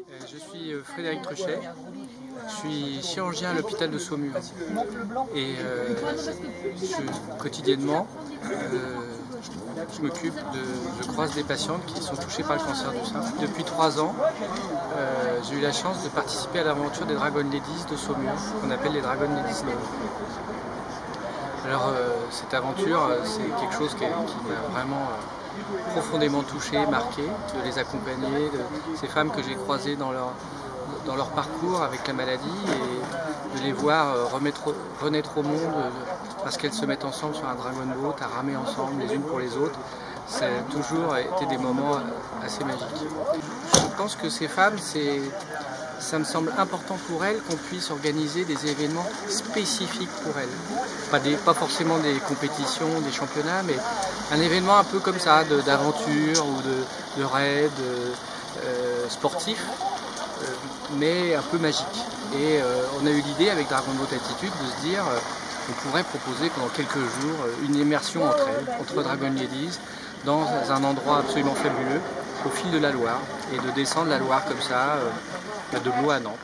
Je suis Frédéric Truchet, je suis chirurgien à l'hôpital de Saumur et quotidiennement je m'occupe je croise des patientes qui sont touchées par le cancer du sein. Depuis 3 ans, j'ai eu la chance de participer à l'aventure des Dragon Ladies de Saumur, qu'on appelle les Dragon Ladies Love. Alors cette aventure, c'est quelque chose qui m'a vraiment profondément touché, marqué, de les accompagner, de ces femmes que j'ai croisées dans leur parcours avec la maladie et de les voir renaître au monde parce qu'elles se mettent ensemble sur un dragon boat, à ramer ensemble les unes pour les autres. Ça a toujours été des moments assez magiques. Je pense que ces femmes, ça me semble important pour elles qu'on puisse organiser des événements spécifiques pour elles. Pas forcément des compétitions, des championnats, mais un événement un peu comme ça, d'aventure ou de raid sportif, mais un peu magique. Et on a eu l'idée avec Dragon Boat Attitude de se dire qu'on pourrait proposer pendant quelques jours une immersion entre Dragon Ladies, dans un endroit absolument fabuleux, au fil de la Loire, et de descendre la Loire comme ça, de Meaux à Nantes.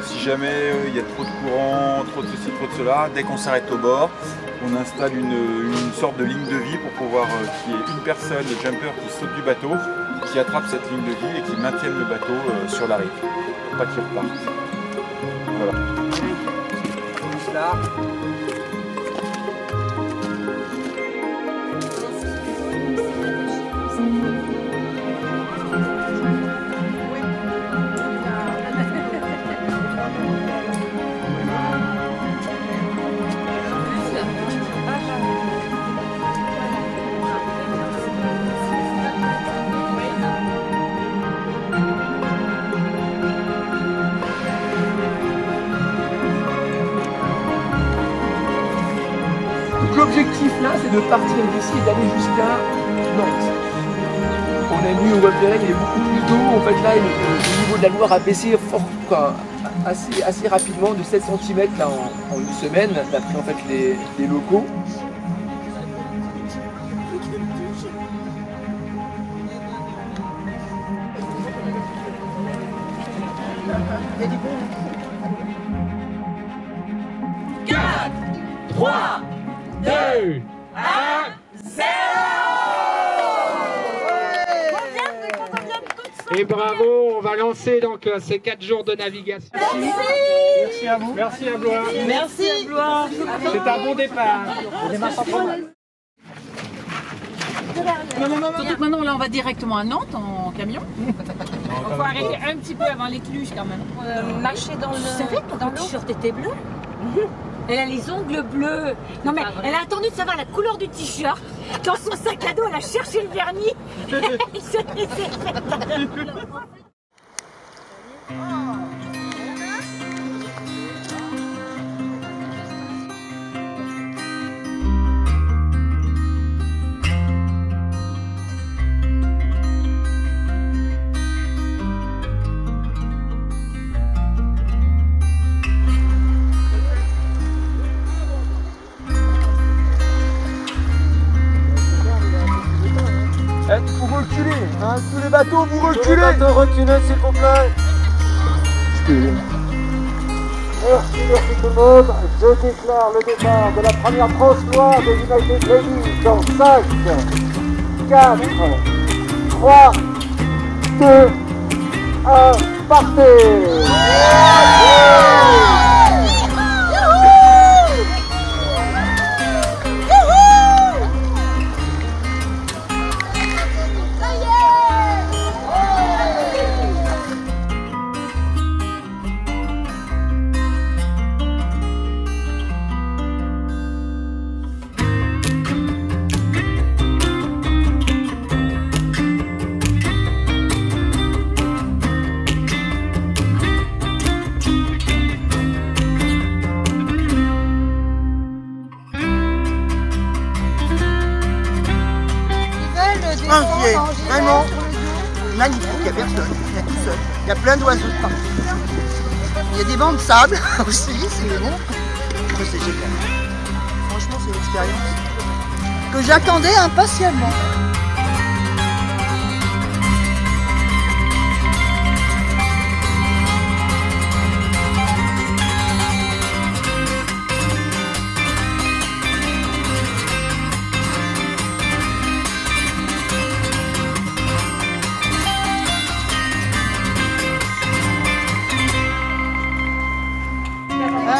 Si jamais il y a trop de courant, trop de ceci, trop de cela, dès qu'on s'arrête au bord, on installe une sorte de ligne de vie pour pouvoir qu'il y ait une personne, le jumper, qui saute du bateau, qui attrape cette ligne de vie et qui maintienne le bateau sur la rive, pour pas qu'il reparte. Voilà. L'objectif là, c'est de partir d'ici et d'aller jusqu'à Nantes. On a vu, on voit bien, il y a beaucoup plus d'eau. En fait là, le niveau de la Loire a baissé assez rapidement, de 7 cm là, en une semaine, d'après en fait les locaux. Il y a des bons. 4, 3, 2, 1, 0. Et bravo, on va lancer donc ces 4 jours de navigation. Merci à vous. Merci à Blois. Merci à Blois. C'est un bon départ. On démarre pas trop mal. Surtout que maintenant là on va directement à Nantes en camion. Il faut arrêter un petit peu avant l'écluche quand même. Marcher dans le... C'est vrai que ton t-shirt était bleu. Elle a les ongles bleus. Non mais elle a attendu de savoir la couleur du t-shirt. Dans son sac à dos, elle a cherché le vernis. Il se laissait faire. Vous reculez, hein, tous les bateaux, vous reculez. Tous les bateaux, reculez s'il vous plaît. Merci tout le monde. Je déclare le départ de la première tranche noire de United Ladies dans 5, 4, 3, 2, 1, partez. c'est vraiment magnifique, il n'y a personne, il y a tout seul. Il y a plein d'oiseaux de partout. Il y a des bancs de sable aussi, c'est bon. C'est génial. Franchement, c'est une expérience que j'attendais impatiemment.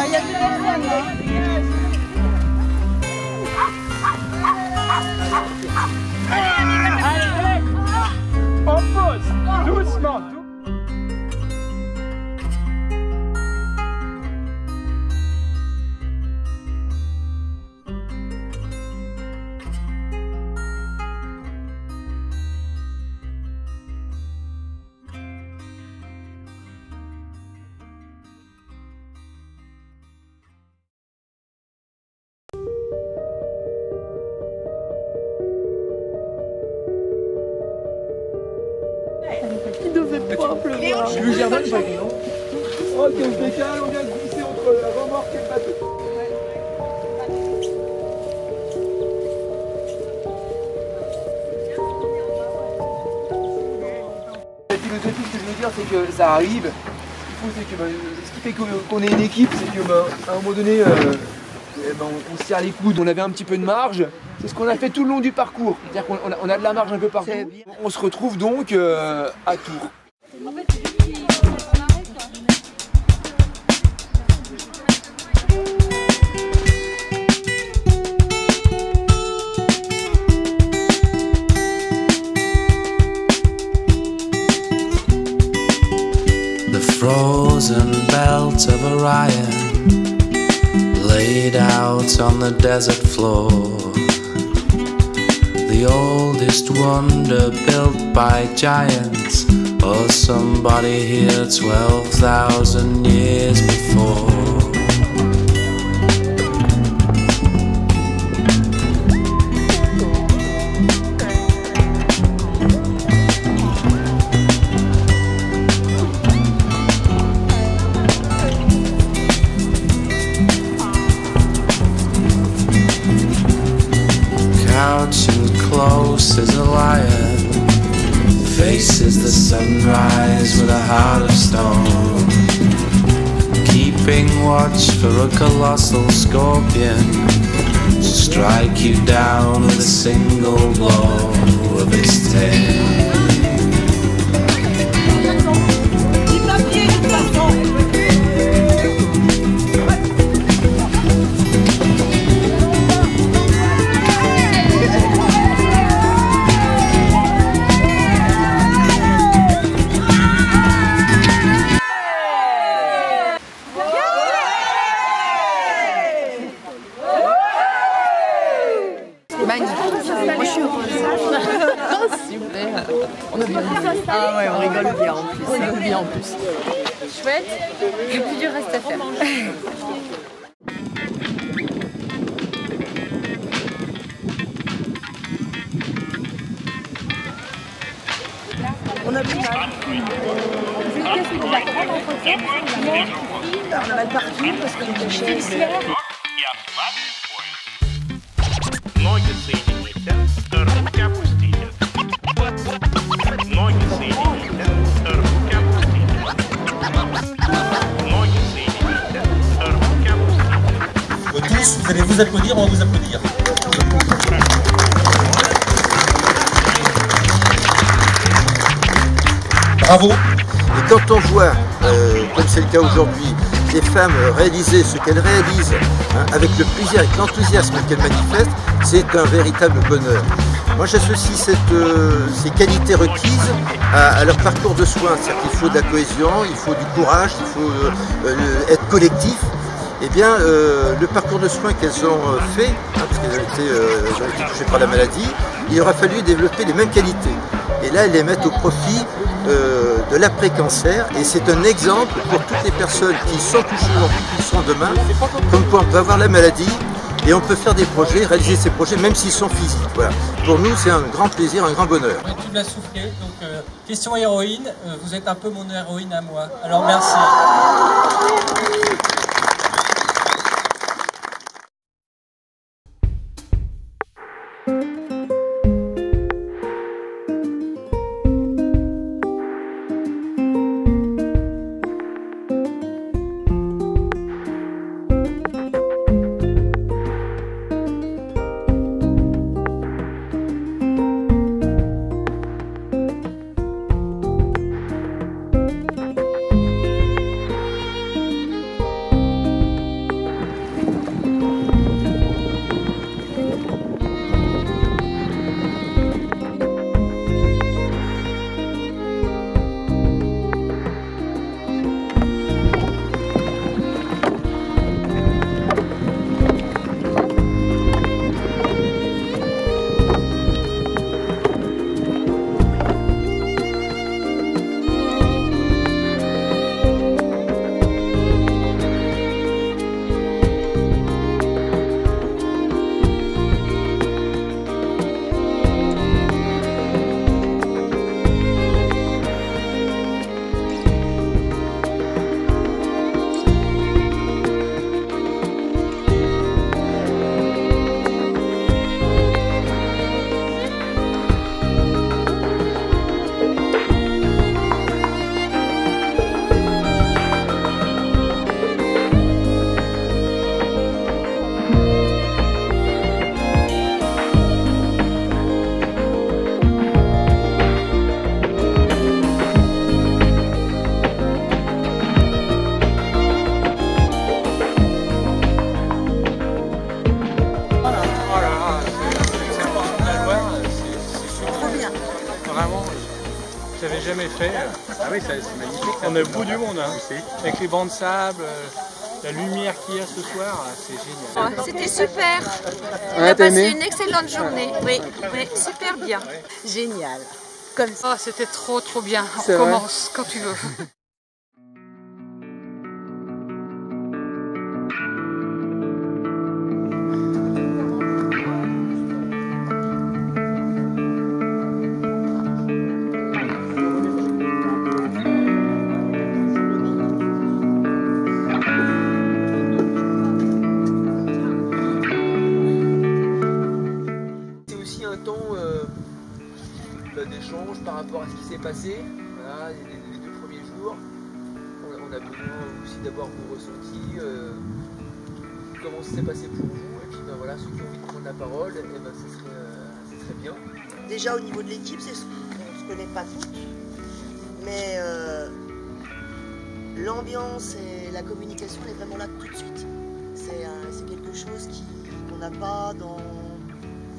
Il y a des personnes là. Allez, on pose, doucement. Il devait pas pleuvoir. Tu veux jardin, pas non? Ok, on se décale, on vient de glisser entre la remorque et le bateau. La philosophie, ce que je veux dire, c'est que ça arrive. C'est que, ce qui fait qu'on est une équipe, c'est qu'à un moment donné, on se serre les coudes, on avait un petit peu de marge. C'est ce qu'on a fait tout le long du parcours. C'est-à-dire qu'on a de la marge un peu partout. On se retrouve donc à Tours. The frozen belt of Orion laid out on the desert floor. The oldest wonder built by giants, or somebody here 12,000 years before. Crouching close as a lion, faces the sunrise with a heart of stone, keeping watch for a colossal scorpion to strike you down with a single blow of its tail. Moi je suis heureuse. Super. On a bien rigolé. Ah ouais, on rigole bien en plus. On rigole bien en plus. Chouette, le plus dur reste à faire. On a plus mal. On a mal partout parce que les chaises. Ноги соедините, руки опустите. Ноги соедините, руки опустите. Ноги соедините, руки опустите. Tous, vous allez vous applaudir, on va vous applaudir. Bravo. Et quand on voit, comme c'est le cas aujourd'hui, des femmes réaliser ce qu'elles réalisent avec le plaisir, avec l'enthousiasme qu'elles manifestent, c'est un véritable bonheur. Moi j'associe ces qualités requises à leur parcours de soins, c'est-à-dire qu'il faut de la cohésion, il faut du courage, il faut être collectif. Eh bien, le parcours de soins qu'elles ont fait, parce qu'elles ont été touchées par la maladie, il aura fallu développer les mêmes qualités. Et là, elles les mettent au profit de l'après-cancer. Et c'est un exemple pour toutes les personnes qui sont touchées aujourd'hui, qui seront demain, comme quoi on peut avoir la maladie Et on peut faire des projets, réaliser ces projets, même s'ils sont physiques. Voilà. Pour nous, c'est un grand plaisir, un grand bonheur. Tu me l'as soufflé, donc question héroïne, vous êtes un peu mon héroïne à moi. Alors merci. J'avais jamais fait. Ah oui, c'est magnifique. On est au bout du monde, hein. Avec les bancs de sable, la lumière qu'il y a ce soir, c'est génial. C'était super. On a passé une excellente journée. Oui, super bien. Génial. Comme ça. Oh, c'était trop bien. On commence quand tu veux. d'échange par rapport à ce qui s'est passé, voilà, les 2 premiers jours. On a besoin aussi d'avoir vos ressentis, comment ça s'est passé pour vous, et puis ben, voilà, ceux qui ont envie de prendre la parole, et ben, ce serait bien. Déjà au niveau de l'équipe, on ne se connaît pas toutes, mais l'ambiance et la communication elle est vraiment là tout de suite. C'est quelque chose qu'on n'a pas dans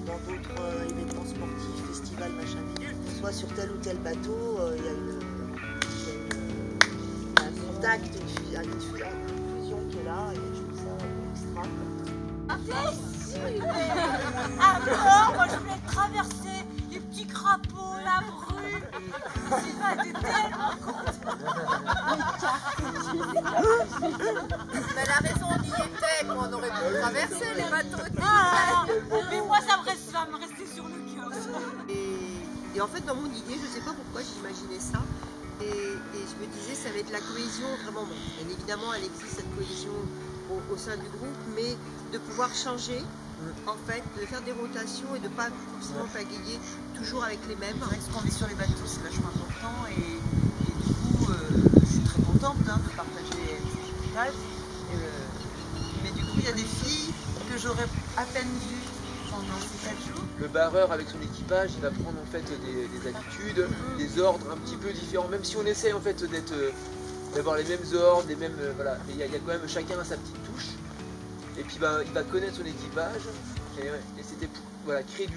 d'autres événements sportifs, festivals, machin bidule. Soit sur tel ou tel bateau, il y a un contact, une fusion qui est là, et je trouve ça extra. Alors, moi je voulais traverser les petits crapauds, la bru. Sylvain était tellement content. Mais la raison on y était, qu'on aurait pu traverser les bateaux. Mais moi ça me restait sur le cœur. Et en fait dans mon idée, je ne sais pas pourquoi j'imaginais ça. Et je me disais ça va être la cohésion vraiment. Bon, bien évidemment elle existe cette cohésion au sein du groupe, mais de pouvoir changer, en fait, de faire des rotations et de ne pas forcément pagayer toujours avec les mêmes. Ce qu'on vit sur les bateaux c'est vachement important et du coup je suis très contente de partager ces images. Mais du coup il y a des filles que j'aurais à peine vues pendant ces 4 jours. Le barreur avec son équipage, il va prendre en fait des habitudes, des ordres un petit peu différents, même si on essaye en fait d'avoir les mêmes ordres, les mêmes voilà, mais il y a quand même chacun sa petite touche. Et puis il va connaître son équipage et c'était pour créer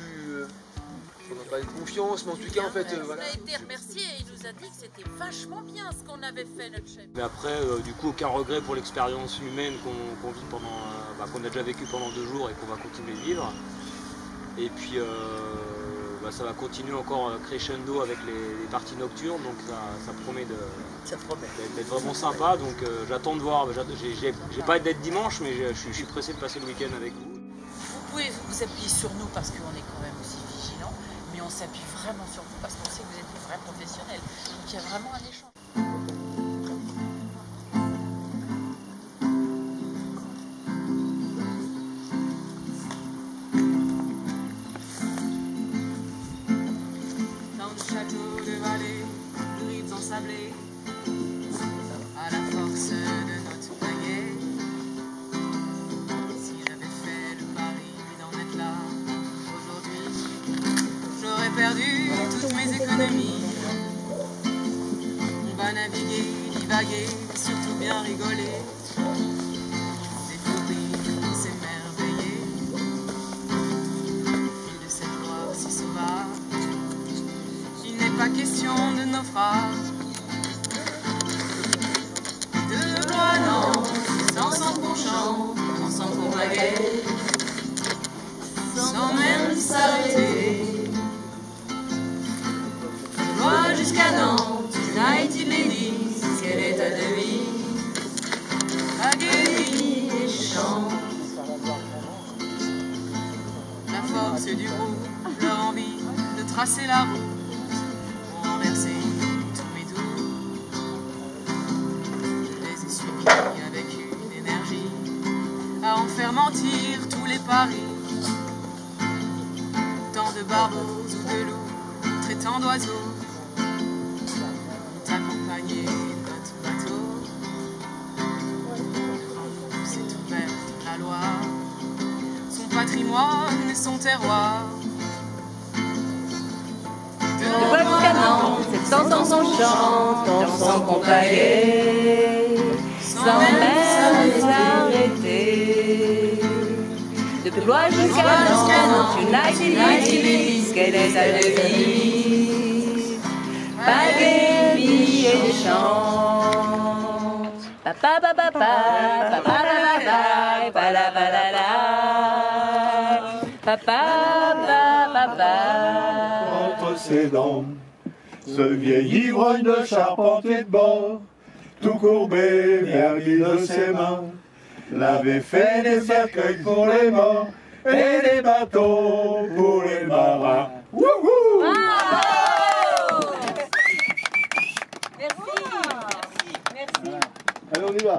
on n'a pas de confiance, mais en tout cas en fait voilà. Il a été remercié et il nous a dit que c'était vachement bien ce qu'on avait fait notre chef. Mais après du coup aucun regret pour l'expérience humaine qu'on vit pendant, qu'on a déjà vécu pendant 2 jours et qu'on va continuer de vivre. Et puis ça va continuer encore crescendo avec les parties nocturnes, donc ça promet d'être vraiment sympa. Donc j'attends de voir, j'ai pas d'être dimanche, mais je suis pressé de passer le week-end avec vous. pouvez vous appuyer sur nous parce qu'on est quand même aussi vigilants, mais on s'appuie vraiment sur vous parce qu'on sait que vous êtes des vrais professionnels. Donc il y a vraiment un échange. Dans le château de Vallée, le rides ensablés, à la force de notre baguette. Si j'avais fait le pari d'en être là aujourd'hui, j'aurais perdu toutes mes économies. On va naviguer, divaguer, mais surtout bien rigoler, découvrir, s'émerveiller. Fil de cette gloire si sauvage, il n'est pas question de naufrage. De loi non, ensemble qu'on chante, ensemble qu'on baguette, sans même s'arrêter. De loi jusqu'à Nantes, United Ladies, quelle est ta devise? Baguette et chante. La force du groupe, leur envie de tracer la route, pour renverser tous mes doutes. Avec une énergie à en faire mentir tous les paris. Tant de barbeaux ou de loups traitant d'oiseaux ont accompagné notre bateau. Devant nous s'est ouverte la Loire, son patrimoine et son terroir. De Paul jusqu'à Nantes, c'est ensemble qu'on chante, ensemble qu'on baguette, sans même s'arrêter. De Blois jusqu'à Nantes, United Ladies, quelle est ta devise? Baguette et chante. Papa papa papa papa papa papa papa papa. Entre ses dents, ce vieil ivrogne de charpentier de bord, tout courbé, vernis de ses mains, l'avait fait des cercueils pour les morts et des bateaux pour les marins. Wouhou! Merci. Allez, on y va.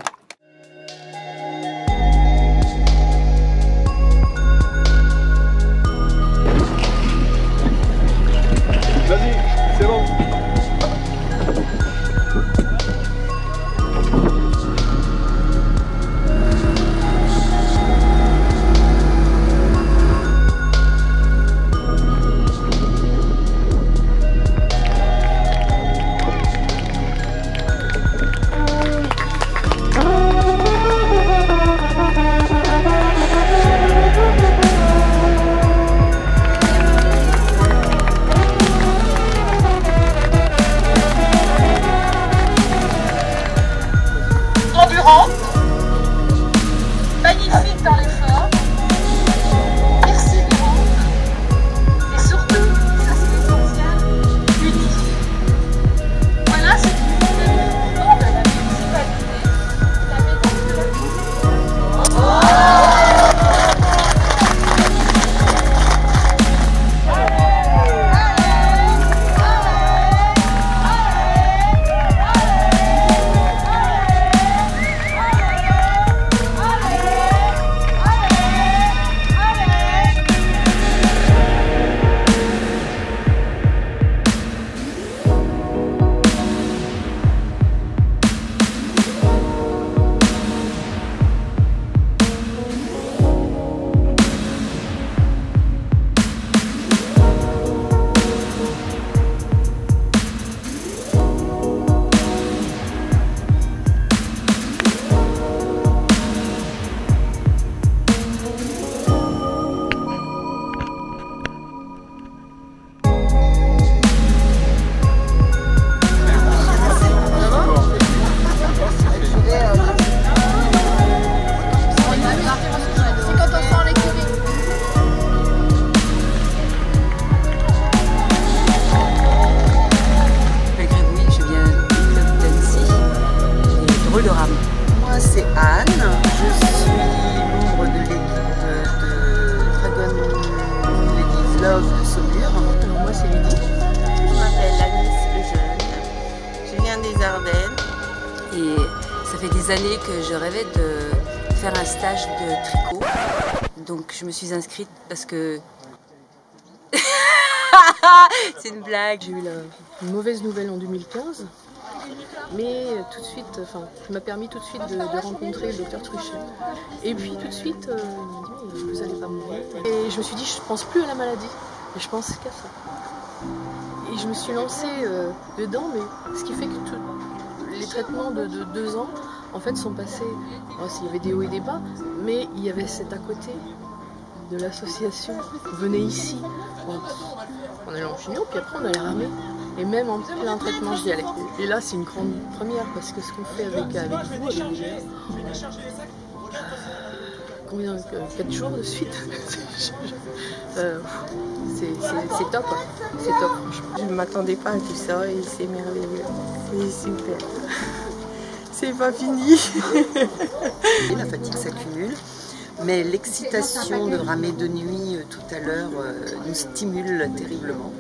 Vas-y, c'est bon. Ah! quelques années que je rêvais de faire un stage de tricot. Donc je me suis inscrite parce que... C'est une blague. J'ai eu une mauvaise nouvelle en 2015, mais tout de suite, ça m'a permis tout de suite de rencontrer le docteur Truchet. Et puis tout de suite, il m'a dit, vous n'allez pas mourir. Et je me suis dit, je ne pense plus à la maladie, et je pense qu'à ça. Et je me suis lancée dedans, mais ce qui fait que les traitements de 2 ans, en fait, sont passés. Il y avait des hauts et des bas, mais il y avait cet à côté de l'association. Venez ici. On allait en chignon, puis après on allait ramer. Et même en plein traitement, j'y allais. Et là, c'est une grande première, parce que ce qu'on fait avec vous, combien 4 jours de suite. C'est top, c'est top. Je ne m'attendais pas à tout ça et c'est merveilleux. C'est super. C'est pas fini. La fatigue s'accumule. Mais l'excitation de ramer de nuit tout à l'heure nous stimule terriblement.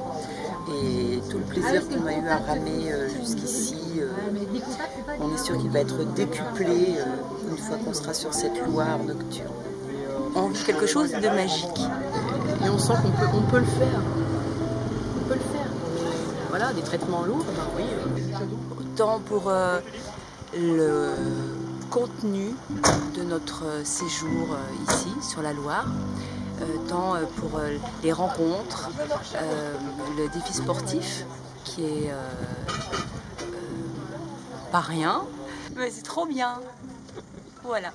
Et tout le plaisir qu'on a eu à ramer jusqu'ici, on est sûr qu'il va être décuplé une fois qu'on sera sur cette Loire nocturne. On vit quelque chose de magique. Et on sent qu'on peut le faire. On peut le faire. Voilà, des traitements lourds, ben oui. Autant pour le contenu de notre séjour ici sur la Loire, tant pour les rencontres, le défi sportif qui est pas rien, mais c'est trop bien. Voilà.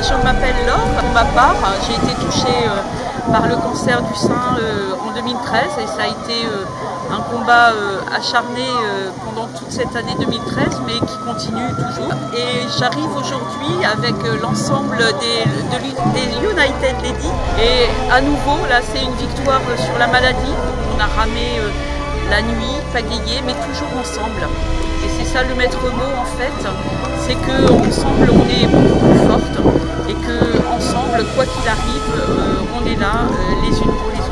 Je m'appelle Laure. Pour ma part, j'ai été touchée par le cancer du sein en 2013 et ça a été un combat acharné pendant toute cette année 2013 mais qui continue toujours. Et j'arrive aujourd'hui avec l'ensemble des United Ladies et à nouveau là c'est une victoire sur la maladie. On a ramé la nuit, pagayé mais toujours ensemble. Et c'est ça le maître mot en fait, c'est qu'ensemble on est beaucoup plus forte et qu'ensemble, quoi qu'il arrive, on est là les unes pour les autres.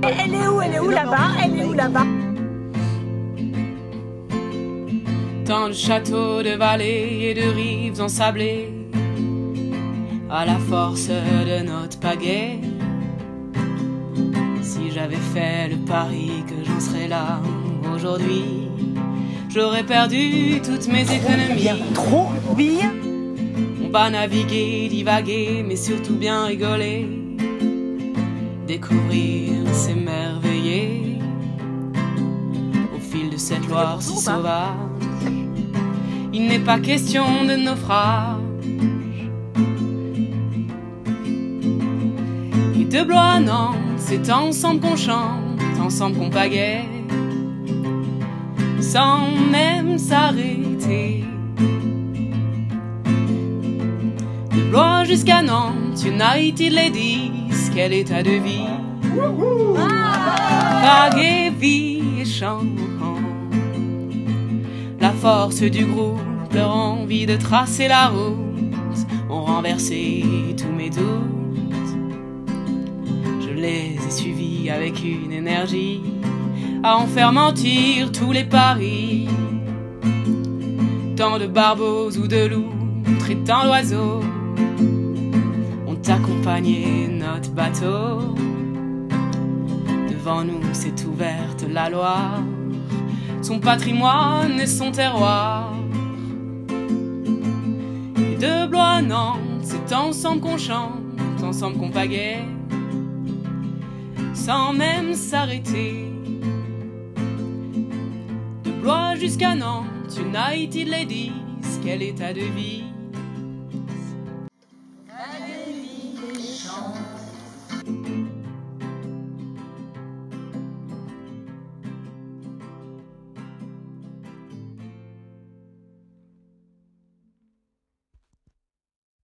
Elle est où? Elle est où là-bas? Elle est où là-bas? Tant de châteaux, de vallées et de rives ensablées, à la force de notre pagaie. Si j'avais fait le pari que j'en serais là aujourd'hui, j'aurais perdu toutes mes économies. Trop bien. On va naviguer, divaguer, mais surtout bien rigoler, découvrir, s'émerveiller au fil de cette Loire si sauvage. Il n'est pas question de naufrage et de Blois à Nantes, c'est ensemble qu'on chante, ensemble qu'on pagaie, sans même s'arrêter. De Blois jusqu'à Nantes, United Ladies, quel état de vie. Pagaie, vie et chant. La force du groupe, leur envie de tracer la route, ont renversé tous mes doutes. Je les ai suivis avec une énergie à en faire mentir tous les paris. Tant de barbeaux ou de loups, traitant d'oiseaux, ont accompagné notre bateau. Devant nous s'est ouverte la Loire, son patrimoine et son terroir. Et de Blois à Nantes, c'est ensemble qu'on chante, ensemble qu'on pagaie, sans même s'arrêter. De Blois jusqu'à Nantes, United Ladies, quel état de vie. Allez, vie et chante.